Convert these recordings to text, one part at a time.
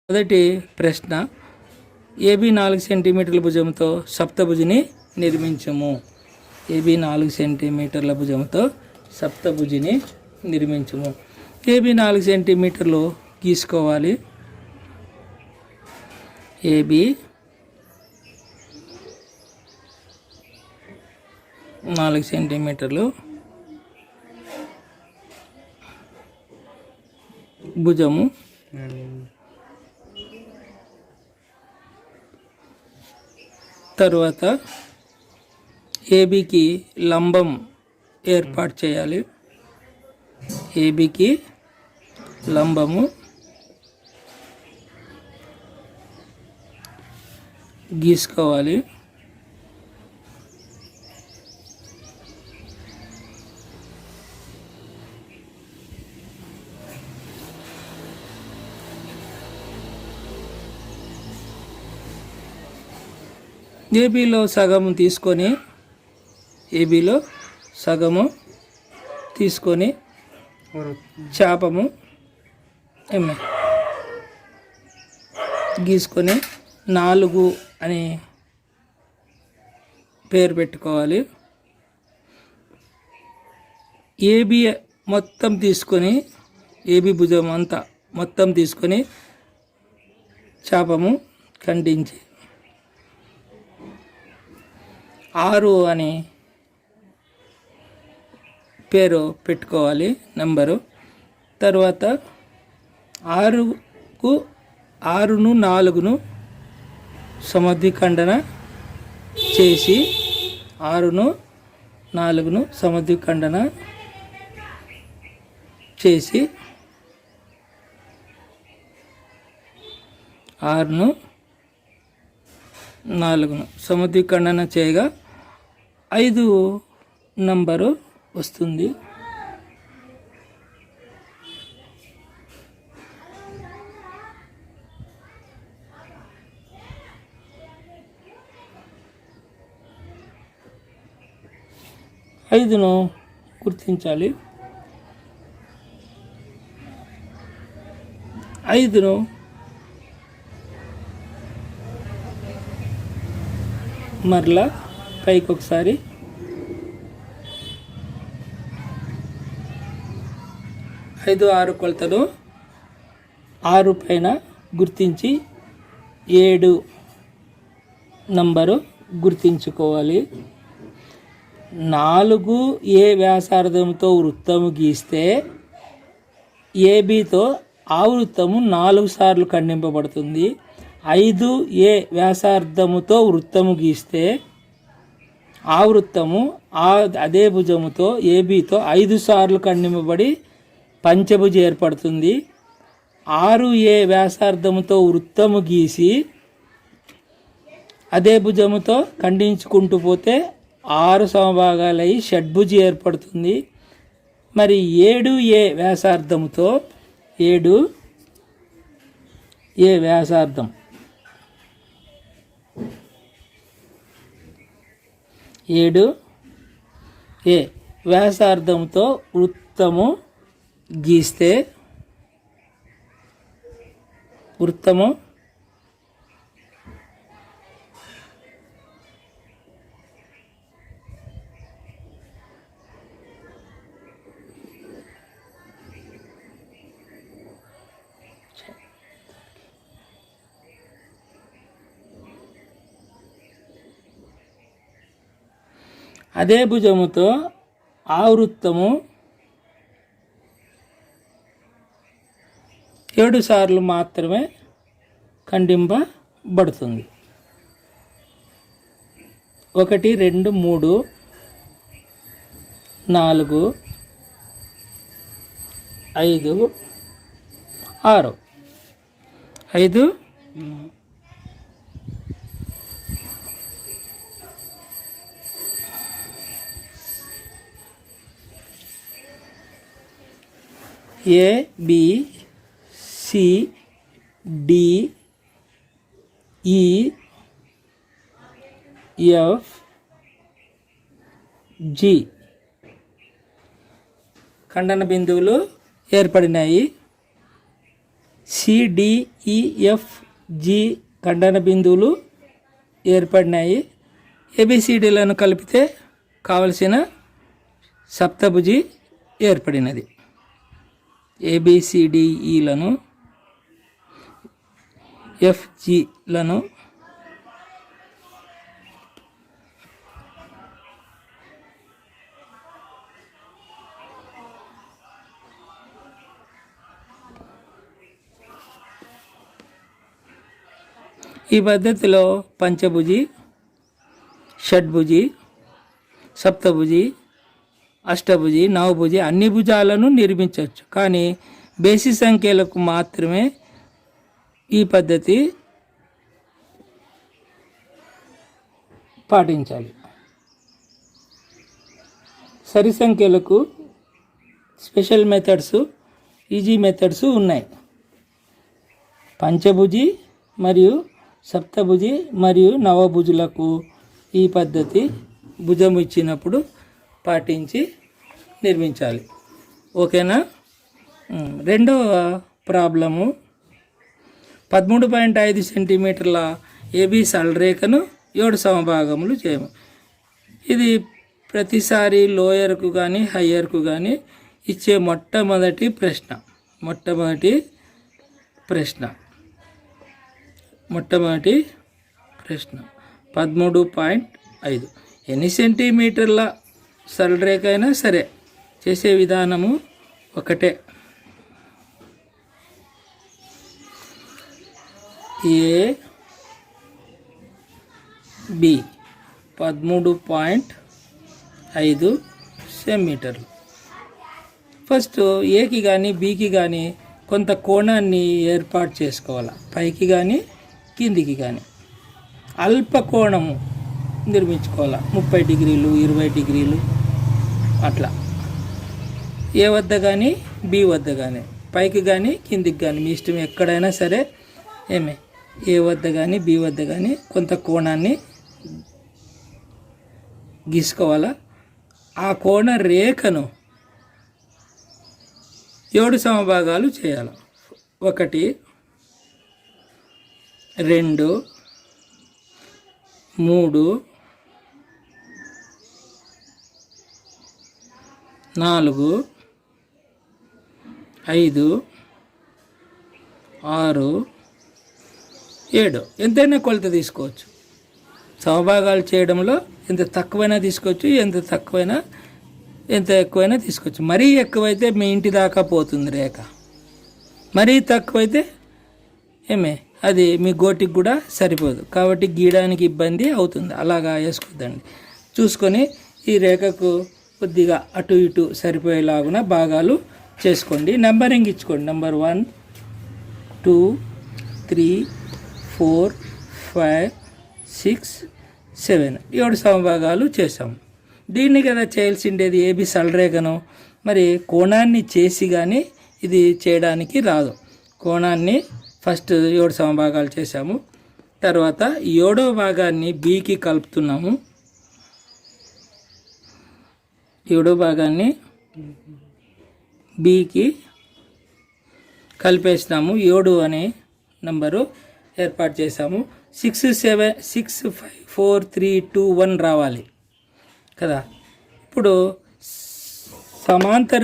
మొదటి ప్రశ్న, ఏబి 4 సెంటీమీటర్ల భుజంతో సప్తభుజిని నిర్మించము. ఏబి 4 సెంటీమీటర్ల భుజంతో సప్తభుజిని నిర్మించము. ఏబి 4 సెంటీమీటర్లు గీసుకోవాలి. ఏబి 4 సెంటీమీటర్లు భుజము, తర్వాత ఏబికి లంబం ఏర్పాటు చేయాలి. ఏబికి లంబము గీసుకోవాలి. ఏబిలో సగము తీసుకొని చాపము గీసుకొని 4 అని పేరు పెట్టుకోవాలి. ఏబి మొత్తం తీసుకొని, ఏబి భుజం అంతా మొత్తం తీసుకొని చాపము ఖండించి 6 అని పేరు పెట్టుకోవాలి, నంబరు. తర్వాత 6ను 4ను సమద్విఖండన చేసి 6ను 4ను సమద్విఖండన చేసి 6ను 4ను సమద్విఖండన చేయగా 5 నంబరు వస్తుంది. ఐదును గుర్తించాలి. 5ను మరలా పైకి ఒకసారి 5, 6 కొలతలు 6 పైన గుర్తించి 7 నంబరు గుర్తించుకోవాలి. 4A వ్యాసార్థంతో వృత్తము గీస్తే ఏబితో ఆ వృత్తము 4 సార్లు ఖండింపబడుతుంది. 5A వ్యాసార్థముతో వృత్తము గీస్తే ఆ వృత్తము అదే భుజముతో ఏబితో 5 సార్లు ఖండింపబడి పంచభుజి ఏర్పడుతుంది. 6A వ్యాసార్థముతో వృత్తము గీసి అదే భుజముతో ఖండించుకుంటూ పోతే 6 సమభాగాలయ్యి షడ్భుజి ఏర్పడుతుంది. మరి 7A వ్యాసార్థముతో 7A వ్యాసార్థం 7A వ్యాసార్థంతో వృత్తము గీస్తే వృత్తము అదే భుజముతో ఆ వృత్తము 7 సార్లు మాత్రమే ఖండింపబడుతుంది. 1, 2, 3, 4, 5, 6. 5 A B C D E F G ఖండన బిందువులు ఏర్పడినాయి. సిడిఈఎఫ్జి ఖండన బిందువులు ఏర్పడినాయి. ఏబిసిడీలను కలిపితే కావలసిన సప్తభుజి ఏర్పడినది. ఏబిసిడిఈలను ఎఫ్జిలను ఈ పద్ధతిలో పంచభుజి, షడ్భుజి, సప్తభుజి, అష్టభుజి, నవభుజి అన్ని భుజాలను నిర్మించవచ్చు. కానీ బేసి సంఖ్యలకు మాత్రమే ఈ పద్ధతి పాటించాలి. సరి సంఖ్యలకు స్పెషల్ మెథడ్స్, ఈజీ మెథడ్స్ ఉన్నాయి. పంచభుజి మరియు సప్తభుజి మరియు నవభుజులకు ఈ పద్ధతి భుజం ఇచ్చినప్పుడు పాటించి నిర్మించాలి. ఓకేనా? రెండవ ప్రాబ్లము 13.5 సెంటీమీటర్ల ఏబీ సరళరేఖను 7 సమభాగములు చేయము. ఇది ప్రతిసారి లోయర్కు కానీ హయ్యర్కు కానీ ఇచ్చే మొట్టమొదటి ప్రశ్న. 13.5 ఎన్ని సెంటీమీటర్ల సరళరేఖ అయినా సరే చేసే విధానము ఒకటే. ఏబి 13.5 సెంటీమీటర్లు. ఫస్ట్ ఏకి కానీ బికి కానీ కొంత కోణాన్ని ఏర్పాటు చేసుకోవాలి. పైకి కానీ కిందికి కానీ అల్ప కోణము నిర్మించుకోవాలి. 30 డిగ్రీలు, 20 డిగ్రీలు అట్లా. ఏ వద్ద కానీ బి వద్ద కానీ, పైకి కానీ కిందికి కానీ మీ ఇష్టం, ఎక్కడైనా సరే. ఏ వద్ద కానీ బి వద్ద కానీ కొంత కోణాన్ని గీసుకోవాలా. ఆ కోణ రేఖను 7 సమభాగాలు చేయాలి. 1, 2, 3, 4, 5, 6, 7 ఎంతైనా కొలత తీసుకోవచ్చు. సమభాగాలు చేయడంలో ఎంత తక్కువైనా తీసుకోవచ్చు, ఎంత ఎక్కువైనా తీసుకోవచ్చు. మరీ ఎక్కువైతే మీ ఇంటి దాకా పోతుంది రేఖ, మరీ తక్కువైతే అది మీ గోటికి కూడా సరిపోదు. కాబట్టి గీయడానికి ఇబ్బంది అవుతుంది. అలాగా వేసుకోద్దండి. చూసుకొని ఈ రేఖకు కొద్దిగా అటు ఇటు సరిపోయేలాగున భాగాలు చేసుకోండి. నెంబరింగ్ ఇచ్చుకోండి. నెంబర్ 1, 2, 3, 4, 5, 6, 7 7 సమభాగాలు చేసాము. దీన్ని కదా చేయాల్సిండేది ఏబి సరళరేఖను. మరి కోణాన్ని చేసి కానీ ఇది చేయడానికి రాదు. కోణాన్ని ఫస్ట్ 7 సమభాగాలు చేసాము. తర్వాత 7వ భాగాన్ని బికి కలుపుతున్నాము. 7వ భాగాన్ని బికి కలిపేసినాము. 7 అనే నంబరు ఏర్పాటు చేసాము. 6, 7, 6, 5, 4, 3, 2, 1 రావాలి కదా. ఇప్పుడు సమాంతర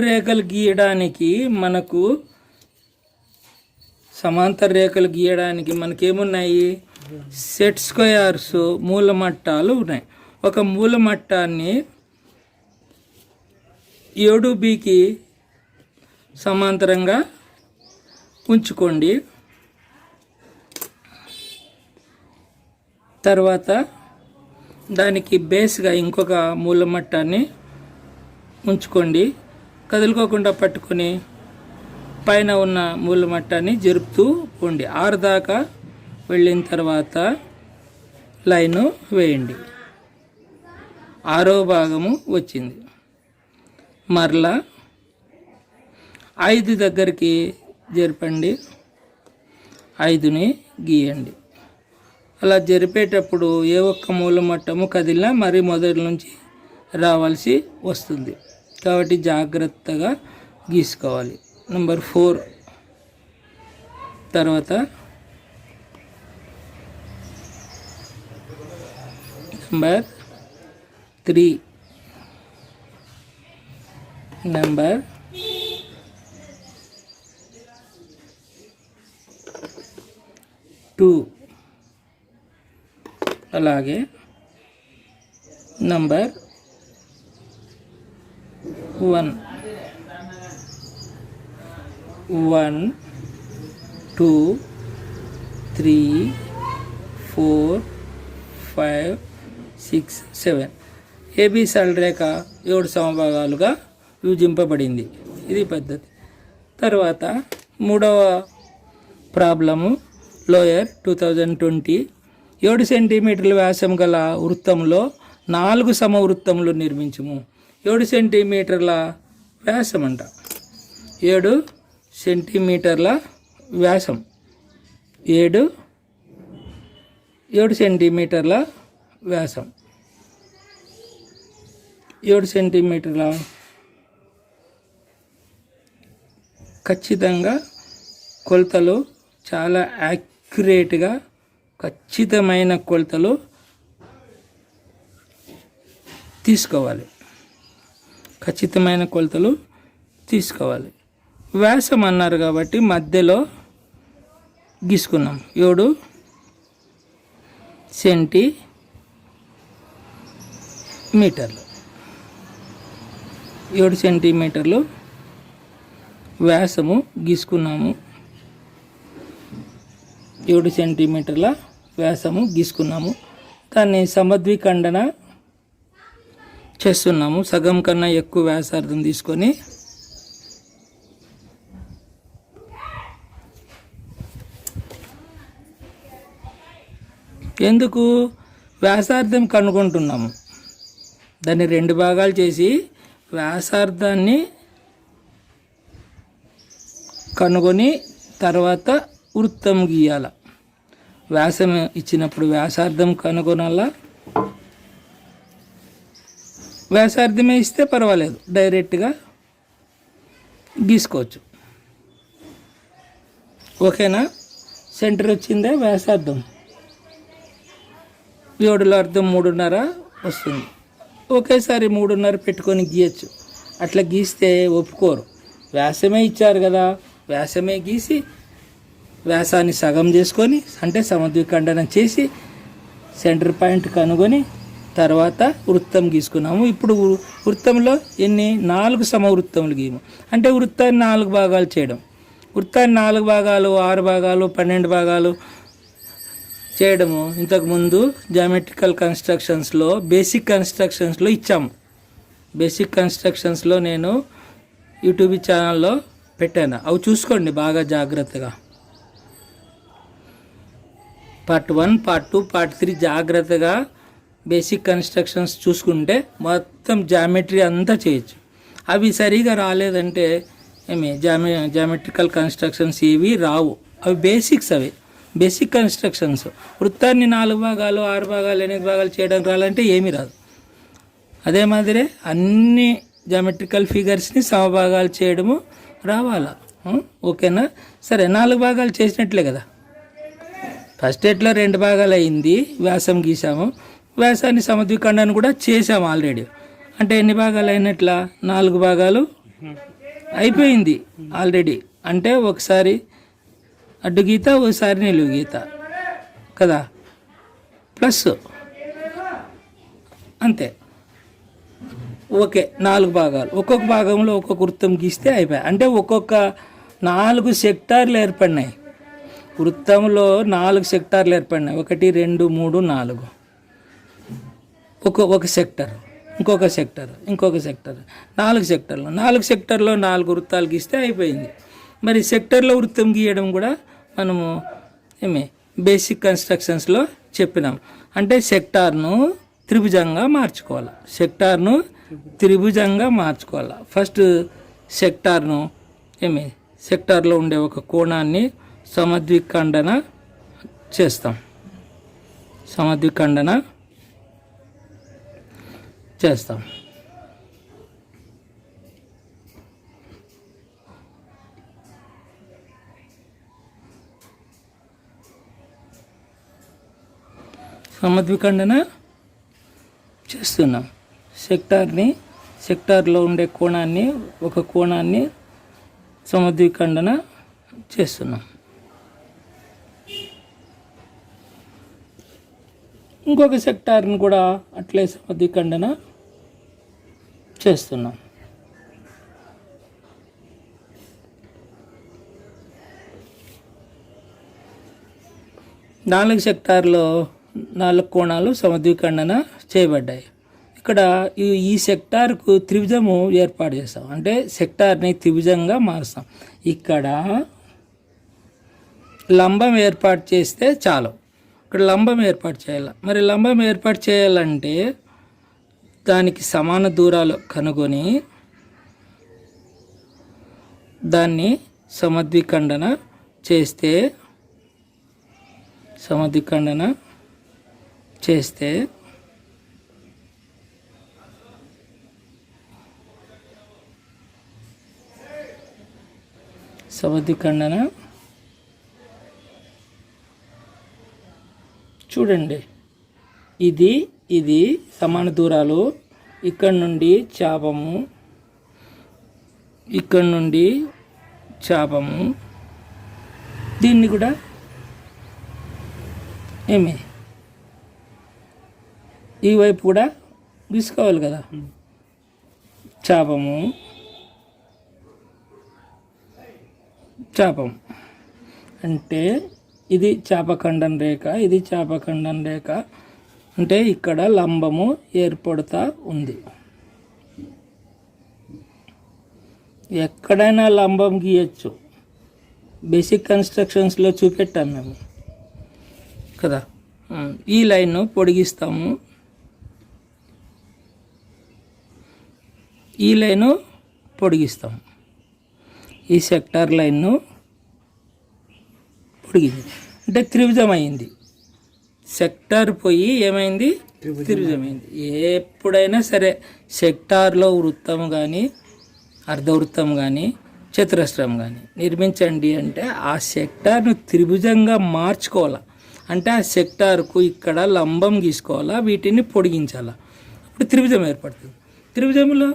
రేఖలు గీయడానికి మనకేమున్నాయి? సెట్ స్క్వేర్స్, మూలమట్టాలు ఉన్నాయి. ఒక మూలమట్టాన్ని 7బికి సమాంతరంగా ఉంచుకోండి. తర్వాత దానికి బేస్గా ఇంకొక మూలమట్టాన్ని ఉంచుకోండి. కదులుకోకుండా పట్టుకొని పైన ఉన్న మూలమట్టాన్ని జరుపుతూ పోండి. 6 దాకా వెళ్ళిన తర్వాత లైను వేయండి. 6వ భాగము వచ్చింది. మరలా 5 దగ్గరికి జరపండి. 5ని గీయండి. అలా జరిపేటప్పుడు ఏ ఒక్క మూలమట్టము కదిలినా మరి మొదటి నుంచి రావాల్సి వస్తుంది. కాబట్టి జాగ్రత్తగా గీసుకోవాలి. నెంబర్ 4 తర్వాత నెంబర్ 3, నెంబర్ 2, అలాగే నంబర్ 1, 2, 3, 4, 5, 6, 7 ఏబీ సరళరేఖ 7 సమభాగాలుగా విభజింపబడింది. ఇది పద్ధతి. తర్వాత మూడవ ప్రాబ్లము లోయర్ 2020. 7 సెంటీమీటర్ల వ్యాసం గల వృత్తంలో 4 సమవృత్తములు నిర్మించుము. 7 సెంటీమీటర్ల వ్యాసం అంట. 7 సెంటీమీటర్ల వ్యాసం. 7 సెంటీమీటర్ల వ్యాసం. 7 సెంటీమీటర్ల ఖచ్చితంగా కొలతలు చాలా యాక్యురేట్గా ఖచ్చితమైన కొలతలు తీసుకోవాలి. ఖచ్చితమైన కొలతలు తీసుకోవాలి. వ్యాసం అన్నారు కాబట్టి మధ్యలో గీసుకున్నాం. 7 సెంటీమీటర్లు. 7 సెంటీమీటర్లు వ్యాసము గీసుకున్నాము. 7 సెంటీమీటర్ల వ్యాసము గీసుకున్నాము. దాన్ని సమద్విఖండన చేస్తున్నాము. సగం కన్నా ఎక్కువ వ్యాసార్థం తీసుకొని ఎందుకు వ్యాసార్థం కనుక్కుంటున్నాము. దాన్ని 2 భాగాలు చేసి వ్యాసార్థాన్ని కనుగొని తర్వాత వృత్తం గీయాల. వ్యాసం ఇచ్చినప్పుడు వ్యాసార్థం కనుగొనాలా. వ్యాసార్థమే ఇస్తే పర్వాలేదు, డైరెక్ట్గా గీసుకోవచ్చు. ఓకేనా? సెంటర్ వచ్చిందా వ్యాసార్థం. 7లో అర్థం 3.5 వస్తుంది. ఒకేసారి 3.5 పెట్టుకొని గీయచ్చు. అట్లా గీస్తే ఒప్పుకోరు. వ్యాసమే ఇచ్చారు కదా, వ్యాసమే గీసి వ్యాసాన్ని సగం చేసుకొని అంటే సమద్విఖండనం చేసి సెంటర్ పాయింట్ కనుగొని తర్వాత వృత్తం గీసుకున్నాము. ఇప్పుడు వృత్తంలో 4 సమవృత్తములు గీయము. అంటే వృత్తాన్ని 4 భాగాలు చేయడం. వృత్తాన్ని 4 భాగాలు, 6 భాగాలు, 12 భాగాలు చేయడము ఇంతకుముందు జామెట్రికల్ కన్స్ట్రక్షన్స్లో బేసిక్ కన్స్ట్రక్షన్స్లో ఇచ్చాము. బేసిక్ కన్స్ట్రక్షన్స్లో నేను యూట్యూబ్ ఛానల్లో పెట్టాను. అవి చూసుకోండి బాగా జాగ్రత్తగా. పార్ట్ 1, పార్ట్ 2, పార్ట్ 3 జాగ్రత్తగా బేసిక్ కన్స్ట్రక్షన్స్ చూసుకుంటే మొత్తం జామెట్రీ అంతా చేయొచ్చు. అవి సరిగా రాలేదంటే జామెట్రికల్ కన్స్ట్రక్షన్స్ ఏవి రావు. అవి బేసిక్స్. అవి బేసిక్ కన్స్ట్రక్షన్స్. వృత్తాన్ని 4 భాగాలు, 6 భాగాలు, 8 భాగాలు చేయడం రాలంటే ఏమీ రాదు. అదే మాదిరే అన్ని జామెట్రికల్ ఫిగర్స్ని సమభాగాలు చేయడము రావాలా. ఓకేనా? సరే, 4 భాగాలు చేసినట్లే కదా. ఫస్ట్ ఎట్లా 2 భాగాలు అయింది, వ్యాసం గీసాము. వ్యాసాన్ని సమద్విఖండన కూడా చేసాము ఆల్రెడీ. అంటే ఎన్ని భాగాలు అయినట్లా? 4 భాగాలు అయిపోయింది ఆల్రెడీ. అంటే ఒకసారి అడ్డు గీత, ఒకసారి నిలువు గీత కదా, ప్లస్ అంతే. ఓకే, 4 భాగాలు. ఒక్కొక్క భాగంలో ఒక్కొక్క వృత్తం గీస్తే అయిపోయాయి. అంటే ఒక్కొక్క 4 సెక్టార్లు ఏర్పడినాయి. వృత్తంలో 4 సెక్టార్లు ఏర్పడినాయి. 1, 2, 3, 4. ఒక సెక్టర్, ఇంకొక సెక్టర్, ఇంకొక సెక్టర్, 4 సెక్టర్లు. 4 సెక్టర్లో 4 వృత్తాలు గీస్తే అయిపోయింది. మరి సెక్టర్లో వృత్తం గీయడం కూడా మనము బేసిక్ కన్స్ట్రక్షన్స్లో చెప్పినాం. అంటే సెక్టార్ను త్రిభుజంగా మార్చుకోవాలి. సెక్టార్ను త్రిభుజంగా మార్చుకోవాలి. ఫస్ట్ సెక్టార్ను సెక్టార్లో ఉండే ఒక కోణాన్ని సమద్విఖండన చేస్తాం. సమద్విఖండన చేస్తాం. సమద్విఖండన చేస్తున్నాం. సెక్టార్లో ఉండే కోణాన్ని, ఒక కోణాన్ని సమద్విఖండన చేస్తున్నాం. ఇంకొక సెక్టార్ని కూడా అట్లే సమద్విఖండన చేస్తున్నాం. నాలుగు సెక్టార్లో 4 కోణాలు సమద్విఖండన చేయబడ్డాయి. ఇక్కడ ఈ సెక్టార్కు త్రిభుజము ఏర్పాటు చేస్తాం, అంటే సెక్టార్ని త్రిభుజంగా మారుస్తాం. ఇక్కడ లంబం ఏర్పాటు చేస్తే చాలు. ఇక్కడ లంబం ఏర్పాటు చేయాలి. మరి లంబం ఏర్పాటు చేయాలంటే దానికి సమాన దూరాలు కనుగొని దాన్ని సమద్విఖండన చేస్తే సమద్విఖండన చూడండి, ఇది సమాన దూరాలు. ఇక్కడ నుండి చాపము, ఇక్కడ నుండి చాపము, దీన్ని కూడా ఈ వైపు కూడా గీసుకోవాలి కదా. చాపం అంటే ఇది చాపఖండం రేఖ, ఇది చాపఖండం రేఖ. అంటే ఇక్కడ లంబము ఏర్పడుతూ ఉంది. ఎక్కడైనా లంబం గీయచ్చు, బేసిక్ కన్స్ట్రక్షన్స్లో చూపెట్టాం మేము కదా. ఈ లైన్ను పొడిగిస్తాము, ఈ లైను పొడిగిస్తాము, ఈ సెక్టార్ లైన్ను పొడిగింది అంటే త్రిభుజం అయింది. సెక్టార్ పోయి ఏమైంది, త్రిభుజమైంది. ఎప్పుడైనా సరే సెక్టార్లో వృత్తం కానీ, అర్ధవృత్తం కానీ, చతురస్రం కానీ నిర్మించండి అంటే ఆ సెక్టార్ను త్రిభుజంగా మార్చుకోవాలి. అంటే ఆ సెక్టార్కు ఇక్కడ లంబం గీసుకోవాలా, వీటిని పొడిగించాలా, అప్పుడు త్రిభుజం ఏర్పడుతుంది. త్రిభుజంలో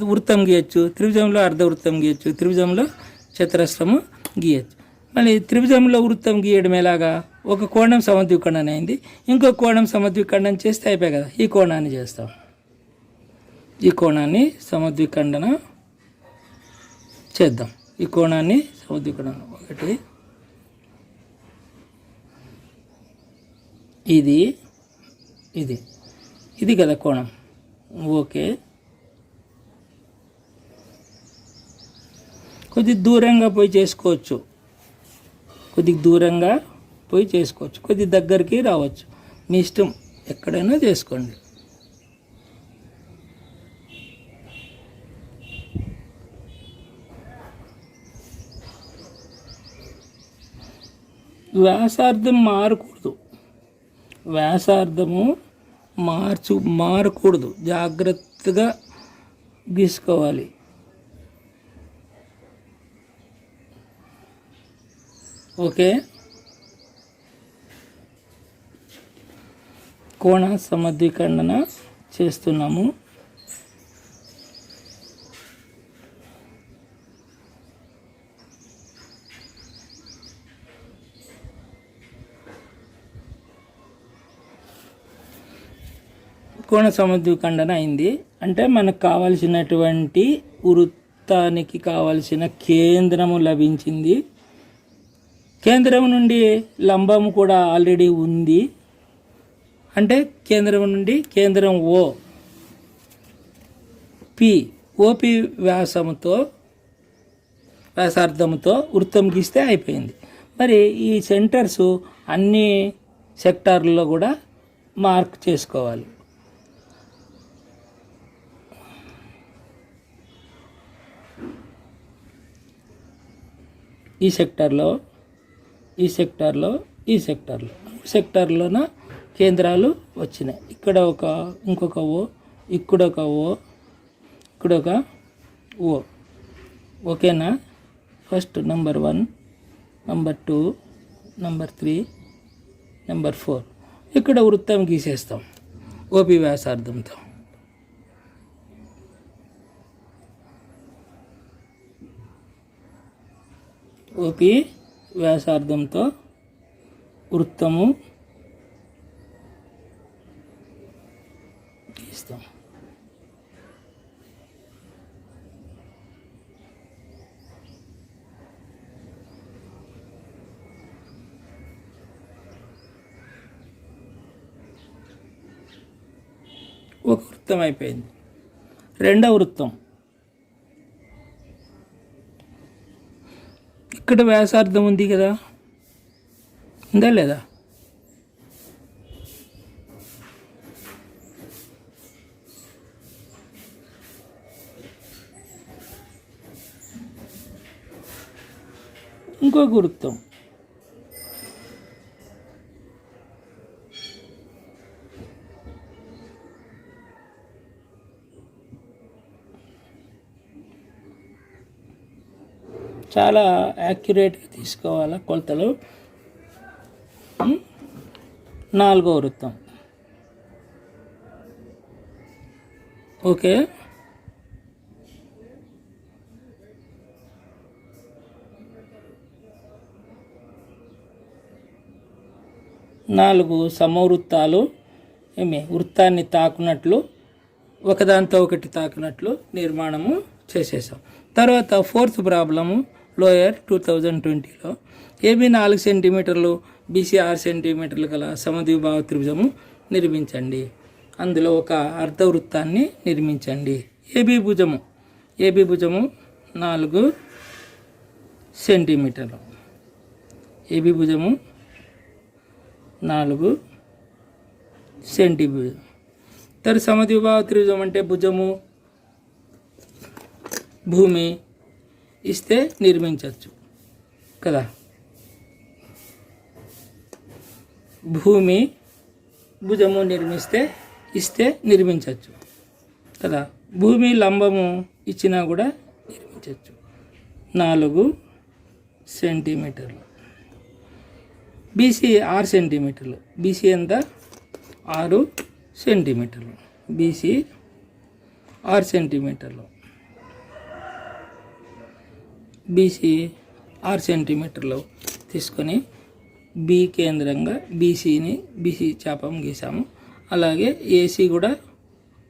వృత్తం గీయచ్చు, త్రిభుజంలో అర్ధవృత్తం గీయచ్చు, త్రిభుజంలో చతురస్రము గీయచ్చు. మళ్ళీ త్రిభుజంలో వృత్తం గీయడం ఎలాగా, ఒక కోణం సమద్విఖండన అయింది, ఇంకో కోణం సమద్విఖండన చేస్తే అయిపోయాయి కదా. ఈ కోణాన్ని చేస్తాం, ఈ కోణాన్ని సమద్విఖండన చేద్దాం. ఈ కోణాన్ని సమద్విఖండన, ఒకటి ఇది కదా కోణం. ఓకే, కొద్ది దూరంగా పోయి చేసుకోవచ్చు, కొద్ది దూరంగా పోయి చేసుకోవచ్చు, కొద్ది దగ్గరికి రావచ్చు, మీ ఇష్టం, ఎక్కడైనా చేసుకోండి. వ్యాసార్థం మారకూడదు, వ్యాసార్థము మారకూడదు, జాగ్రత్తగా గీసుకోవాలి. ఓకే, కోణ సమద్విఖండన చేస్తున్నాము. కోణ సమద్విఖండన అయింది అంటే మనకు కావలసినటువంటి వృత్తానికి కావలసిన కేంద్రము లభించింది. కేంద్రం నుండి లంబము కూడా ఆల్రెడీ ఉంది. అంటే కేంద్రం నుండి కేంద్రం ఓపి వ్యాసార్థంతో వృత్తం గీస్తే అయిపోయింది. మరి ఈ సెంటర్స్ అన్ని సెక్టార్లలో కూడా మార్క్ చేసుకోవాలి. ఈ సెక్టార్లోన కేంద్రాలు వచ్చినాయి. ఇక్కడ ఇంకొక ఇక్కడ ఒక ఓ. ఓకేనా? First number 1, number 2, number 3, number 4. ఇక్కడ వృత్తం గీసేస్తాం ఓపి వ్యాసార్థంతో. ఓపి వ్యాసార్థంతో వృత్తము గీస్తాం. ఒక వృత్తం అయిపోయింది. రెండవ వృత్తం ఇక్కడ వ్యాసార్థం ఉంది కదా, ఉందా లేదా? ఇంకొక వృత్తం చాలా యాక్యురేట్గా తీసుకోవాలి కొలతలు. 4వ వృత్తం ఓకే. నాలుగు సమవృత్తాలు వృత్తాన్ని తాకునట్లు ఒకదాంతో ఒకటి తాకినట్లు నిర్మాణము చేసేసాం. తర్వాత 4th ప్రాబ్లము లోయర్ 2020లో ఏబీ 4 సెంటీమీటర్లు బీసీ 6 సెంటీమీటర్లు గల సమద్విబాహు త్రిభుజము నిర్మించండి. అందులో ఒక అర్ధవృత్తాన్ని నిర్మించండి. ఏబీ భుజము 4 సెంటీమీటర్లు. ఏబీ భుజము 4 సెంటీమీటర్. తర్వాత సమద్విబాహు త్రిభుజం అంటే భుజము భూమి ఇస్తే నిర్మించవచ్చు కదా. భూమి భుజము ఇస్తే నిర్మించవచ్చు కదా. భూమి లంబము ఇచ్చినా కూడా నిర్మించవచ్చు. 4 సెంటీమీటర్లు. బీసీ 6 సెంటీమీటర్లు. బీసీ ఎంత? 6 సెంటీమీటర్లు. బీసీ 6 సెంటీమీటర్లు. బీసీ 6 సెంటీమీటర్లు తీసుకొని బి కేంద్రంగా బీసీ చాపం గీసాము. అలాగే ఏసీ కూడా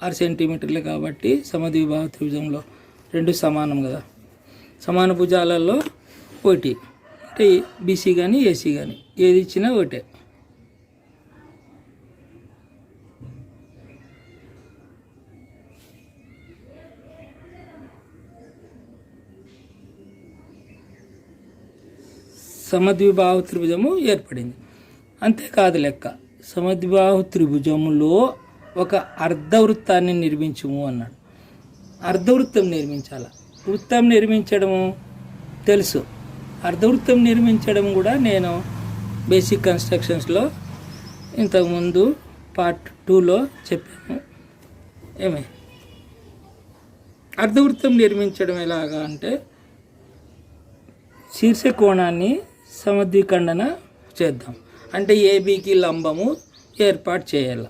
6 సెంటీమీటర్లే కాబట్టి సమద్విబాహు త్రిభుజంలో 2 సమానం కదా. సమాన భుజాలలో ఒకటి అంటే బీసీ కానీ ఏసీ కానీ ఏది ఇచ్చినా ఒకటే. సమద్విబాహు త్రిభుజము ఏర్పడింది. అంతేకాదు లెక్క, సమద్విబాహు త్రిభుజములో ఒక అర్ధవృత్తాన్ని నిర్మించుము అన్నాడు. అర్ధవృత్తం నిర్మించాల. వృత్తం నిర్మించడము తెలుసు, అర్ధవృత్తం నిర్మించడం కూడా నేను బేసిక్ కన్స్ట్రక్షన్స్లో ఇంతకుముందు పార్ట్ 2లో చెప్పాను. అర్ధవృత్తం నిర్మించడం ఎలాగా అంటే శీర్ష కోణాన్ని సమద్విఖండన చేద్దాం. అంటే ఏబీకి లంబము ఏర్పాటు చేయాలి.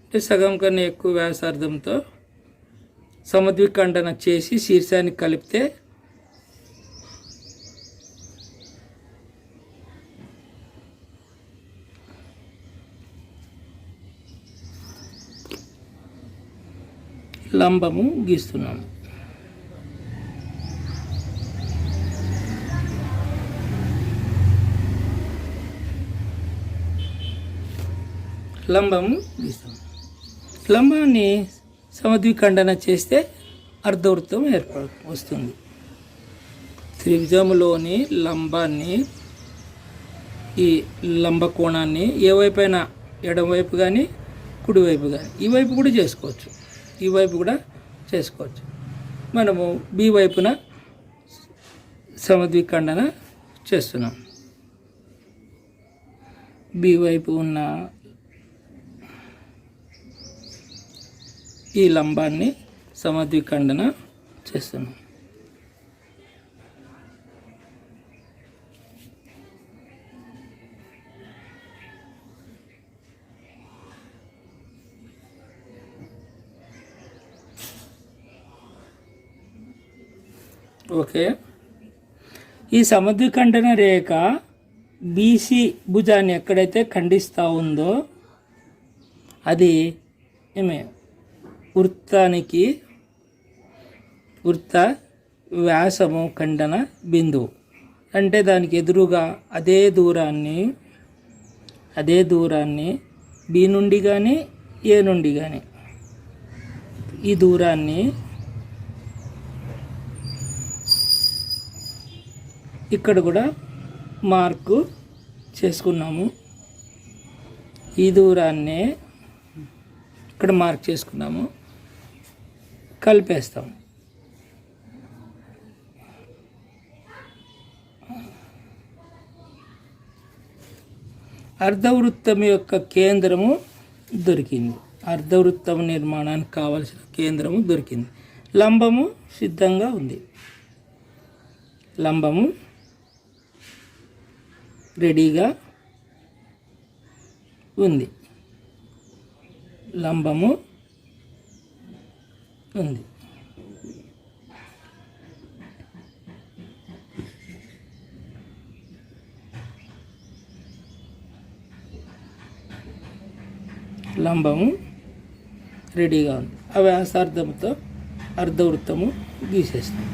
అంటే సగం కన్నా ఎక్కువ వ్యాసార్థంతో సమద్విఖండన చేసి శీర్షాన్ని కలిపితే లంబము గీస్తున్నాము. లంబము గీస్తాం. లంబాన్ని సమద్విఖండన చేస్తే అర్ధవృత్తం వస్తుంది. త్రిభుజములోని లంబాన్ని ఈ లంబ కోణాన్ని ఏ వైపైనా ఎడమవైపు కానీ కుడివైపు కానీ ఈ వైపు కూడా చేసుకోవచ్చు. మనము బి వైపున సమద్విఖండన చేస్తున్నాం. బి వైపు ఉన్న ఈ లంబాన్ని సమద్విఖండన చేస్తున్నాం. ఓకే. ఈ సముద్రఖండన రేఖ బీసీ భుజాన్ని ఎక్కడైతే ఖండిస్తూ ఉందో అది వృత్త వ్యాసము ఖండన బిందువు. అంటే దానికి ఎదురుగా అదే దూరాన్ని బి నుండి కానీ ఏ నుండి కానీ ఈ దూరాన్ని ఇక్కడ కూడా మార్కు చేసుకున్నాము. ఈ దూరాన్ని ఇక్కడ మార్క్ చేసుకున్నాము, కలిపేస్తాము. అర్ధవృత్తం యొక్క కేంద్రము దొరికింది. అర్ధవృత్తం నిర్మాణానికి కావలసిన కేంద్రము దొరికింది. లంబము సిద్ధంగా ఉంది. లంబము రెడీగా ఉంది. లంబము ఉంది. లంబము రెడీగా ఉంది. ఆ వ్యాసార్థంతో అర్ధవృత్తము గీసేస్తాం.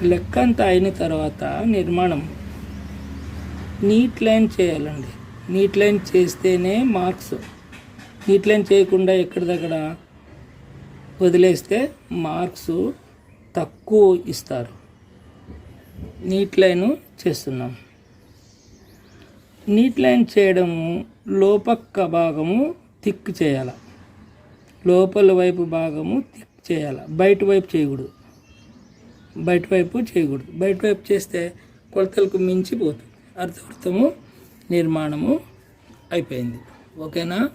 లెక్క అంతా అయిన తర్వాత నిర్మాణం నీట్ లైన్ చేయాలండి. నీట్ లైన్ చేస్తేనే మార్క్స్. నీట్ లైన్ చేయకుండా ఎక్కడిదక్కడ వదిలేస్తే మార్క్స్ తక్కువ ఇస్తారు. నీట్ లైను చేస్తున్నాం. నీట్ లైన్ చేయడము లోపక్క భాగము థిక్ చేయాలి. లోపల వైపు భాగము థిక్ చేయాలి. బయట వైపు చేయకూడదు. బయట వైపు చేస్తే కొలతలకు మించిపోతుంది. అర్ధవృత్తము నిర్మాణము అయిపోయింది. ఓకేనా?